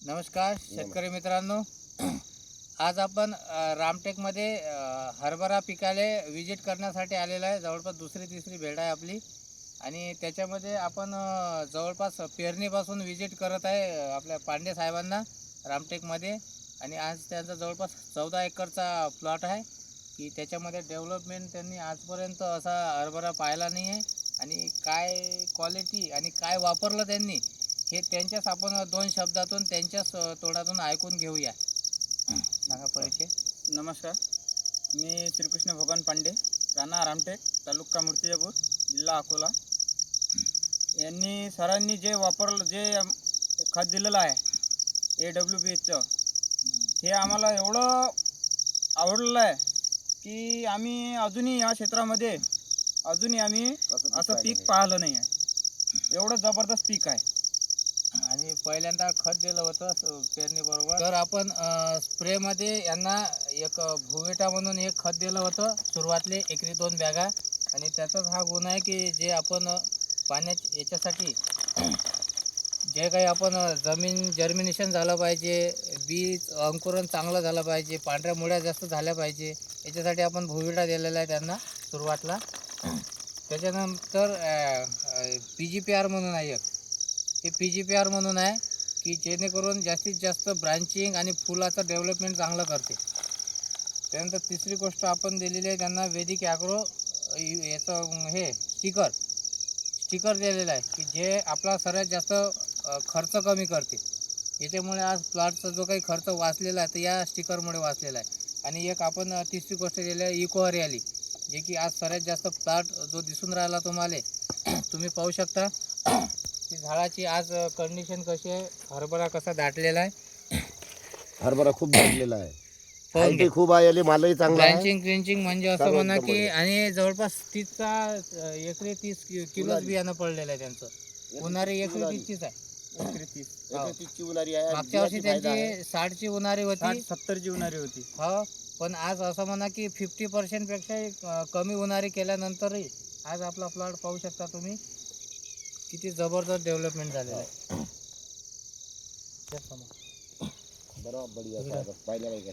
नमस्कार शेतकरी मित्रांनो. आज आपण रामटेकमध्ये हरभरा पिकाले विजिट करण्यासाठी आलेलो आहे. जवळपास दुसरी तिसरी भेट आहे आपली आणि त्याच्यामध्ये आपण जवळपास पेरणीपासून विजिट करत आहे आपल्या पांडे साहेबांना रामटेकमध्ये. आणि आज त्यांचा जवळपास 14 एकरचा प्लॉट आहे की त्याच्यामध्ये डेव्हलपमेंट त्यांनी आजपर्यंत असा हरभरा पाहिला नाही आहे. आणि काय क्वालिटी आणि काय वापरलं त्यांनी हे त्यांच्याच आपण दोन शब्दातून त्यांच्याच तोंडातून ऐकून घेऊया. सांगा परिचय. नमस्कार, मी श्रीकृष्ण भगवान पांडे, राणा रामटेक, तालुका मूर्तिजापूर, जिल्हा अकोला. यांनी सरांनी जे वापरलं, जे खत दिलेलं आहे AWPHचं, हे आम्हाला एवढं आवडलेलं आहे की आम्ही अजूनही या क्षेत्रामध्ये आम्ही असं पीक पाहिलं नाही आहे. एवढं जबरदस्त पीक आहे. आणि पहिल्यांदा खत दिलं होतं पेरणीबरोबर. तर आपण स्प्रेमध्ये यांना एक भुवेटा म्हणून एक खत दिलं होतं सुरुवातले एकरी 2 बॅगा. आणि त्याचाच हा गुण आहे की जे आपण पाण्याच्या याच्यासाठी जे काही आपण जमीन जर्मिनेशन झालं पाहिजे, बीज अंकुरण चांगलं झालं पाहिजे, पांढऱ्या मुळ्या जास्त झाल्या पाहिजे, याच्यासाठी आपण भुवेटा दिलेला आहे त्यांना सुरुवातला. त्याच्यानंतर PGPR म्हणून आहे एक, हे PGPR म्हणून आहे की जेणेकरून जास्तीत जास्त ब्रांचिंग आणि फुलाचं डेव्हलपमेंट चांगलं करते. त्यानंतर तिसरी गोष्ट आपण दिलेली आहे त्यांना वैदिक ॲग्रो याचं हे स्टिकर दिलेलं आहे की जे आपला सर्वात जास्त खर्च कमी करते. याच्यामुळे आज प्लॉटचा जो काही खर्च वाचलेला आहे तर या स्टिकरमुळे वाचलेला आहे. आणि एक आपण तिसरी गोष्ट दिलेली आहे इको हरियाली, जे की आज सर्वात जास्त प्लॉट जो दिसून राहिला तुम्हाला तुम्ही पाहू शकता की झाडाची आज कंडिशन कशी आहे, हरभरा कसा दाटलेला आहे. हरभरा खूप दाटलेला आहे, पाहून घ्या. खूप आहे आणि मालही चांगला आहे. ब्रँचिंग क्रिंचिंग म्हणजे असं सर्व म्हणा एकदम की, बढिया. आणि जवळपास 30 किलोच बियाणं पडलेलं आहे त्यांचं. उन्हाळी 130च आहे. 130, हो. तीसची उन्हाळी आहे. मागच्या वर्षी बियाची फायदा आहे. त्यांची 60ची उन्हाळी होती. 60-70 उन्हाळी होती. हो, पण आज असं म्हणा की 50% पेक्षा कमी उन्हाळी केल्यानंतरही आज आपला प्लॉट पाहू शकता तुम्ही किती जबरदस्त डेव्हलपमेंट झालेलं आहे. तेच समोर. बरोबर बढिया आहे. पाहिलं नाही का?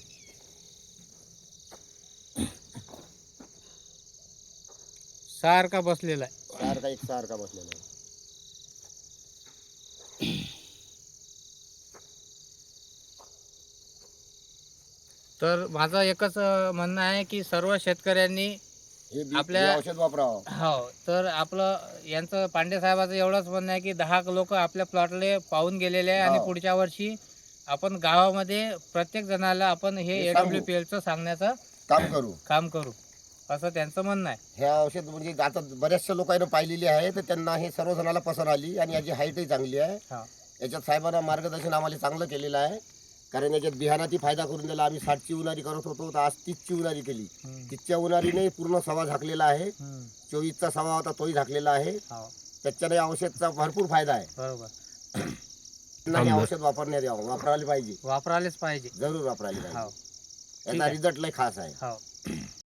सारखा बसलेला आहे. सारखा बसलेला आहे. तर माझं एकच म्हणणं आहे की सर्व शेतकऱ्यांनी हे आपल्या- हे औषध वापरावं. हो, तर आपलं यांचं पांडे साहेबाचं एवढंच म्हणणं आहे की 10 लोक आपल्या प्लॉटले पाहून गेलेले आहे. आणि हो. पुढच्या वर्षी आपण गावामध्ये प्रत्येक जणाला आपण हे हे सांगू. AWPLचं सांगण्याचं काम करू. असं त्यांचं म्हणणं आहे. हे औषध म्हणजे आता बऱ्याचशा लोकांना पाहिलेली आहे, तर त्यांना हे सर्व जणाला पसंत आली आणि याची हाईटही चांगली आहे. हा. याच्यात साहेबांना मार्गदर्शन आम्हाला चांगलं केलेलं आहे. कारण याच्यात बिहानाची फायदा करून दिला. आम्ही 60ची उन्हाळी करत होतो, तर आज 30ची उन्हाळी केली. 30च्या उन्हाळीने पूर्ण सवा झाकलेला आहे. 24चा सवा होता तोही झाकलेला आहे. हो, त्याच्याने औषधचा भरपूर फायदा आहे. बरोबर. नाही, औषध वापरण्यात यावं, वापरायला पाहिजे, वापरायलाच पाहिजे. जरूर वापरायला हो, पाहिजे. ठीक याचा आहे. रिझल्ट लय खास आहे. हो.